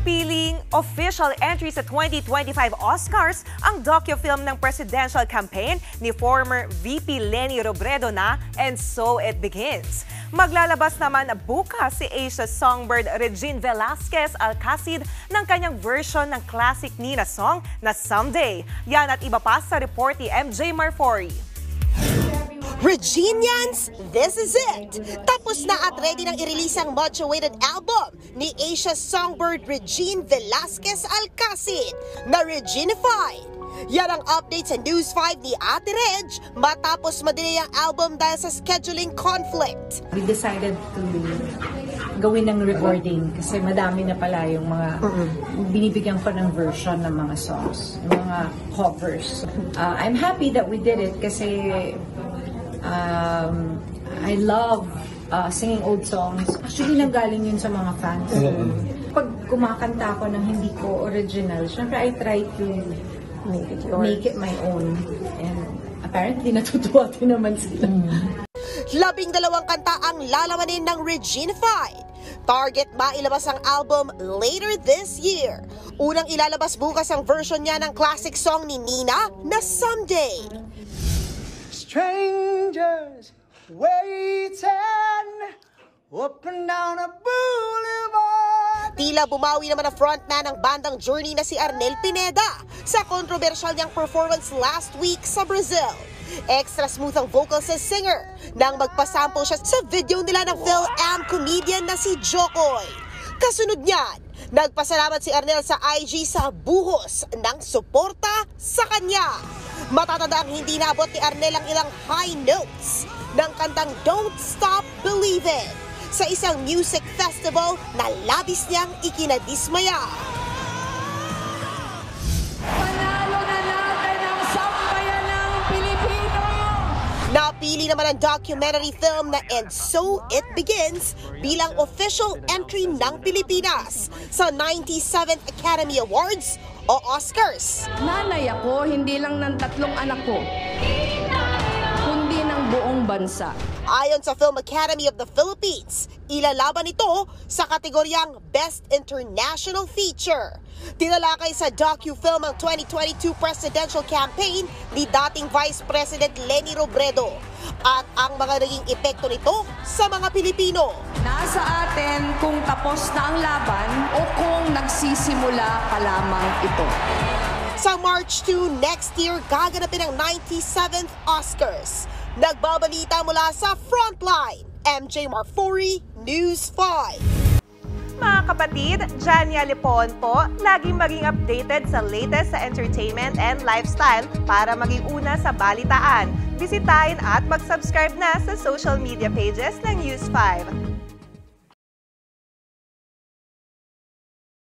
Piling official entry sa 2025 Oscars ang docu-film ng presidential campaign ni former VP Leni Robredo na And So It Begins. Maglalabas naman bukas si Asia songbird Regine Velasquez Alcacid ng kanyang version ng classic Nina song na Someday. Yan at iba pa sa report ni MJ Marfori. Reginians, this is it! Tapos na at ready nang i-release ang much-awaited album ni Asia songbird Regine Velasquez Alcacid na Reginified. Yan ang update sa News 5 ni Ate Reg matapos madelay ang album dahil sa scheduling conflict. We decided to gawin ng recording kasi madami na pala yung mga binibigyan ko ng version ng mga songs, mga covers. I'm happy that we did it kasi I love singing old songs. Actually, nanggaling yun sa mga fans. Pag kumakanta ako ng hindi ko original, syempre I try to make it my own. And apparently, natutuwa din naman sila. 12 kanta ang lalamanin ng Reginified. Target mailabas ang album later this year. Unang ilalabas bukas ang version niya ng classic song ni Nina na Someday. Strangers waiting up and down a boulevard. Tila bumawi naman ang frontman ng bandang Journey na si Arnel Pineda sa controversial niyang performance last week sa Brazil. Extra smooth ang vocals sa singer nang magpasample siya sa video nila ng Phil-Am comedian na si Jokoy. Kasunod niyan, nagpasalamat si Arnel sa IG sa buhos ng suporta sa kanya. Matatanda ang hindi naabot ni Arnel ang ilang high notes ng kantang Don't Stop Believin' sa isang music festival na labis niyang ikinadismaya. Panalo na natin ang sambayan ng Pilipino! Napili naman ang documentary film na And So It Begins bilang official entry ng Pilipinas sa 97th Academy Awards o Oscars. Nanay ako, hindi lang ng 3 anak ko, kundi ng buong bansa. Ayon sa Film Academy of the Philippines, ilalaban ito sa kategoryang Best International Feature. Tinalakay sa docu-film ang 2022 presidential campaign ni dating Vice President Leni Robredo at ang mga naging epekto nito sa mga Pilipino. Nasa atin kung tapos na ang laban o kung nagsisimula pa lamang ito. Sa March 2 next year, gaganapin ang 97th Oscars. Nagbabalita mula sa Frontline, MJ Marfori, News 5. Mga kapatid, Jania Lipon po, laging maging updated sa latest sa entertainment and lifestyle para maging una sa balitaan. Bisitahin at mag-subscribe na sa social media pages ng News 5.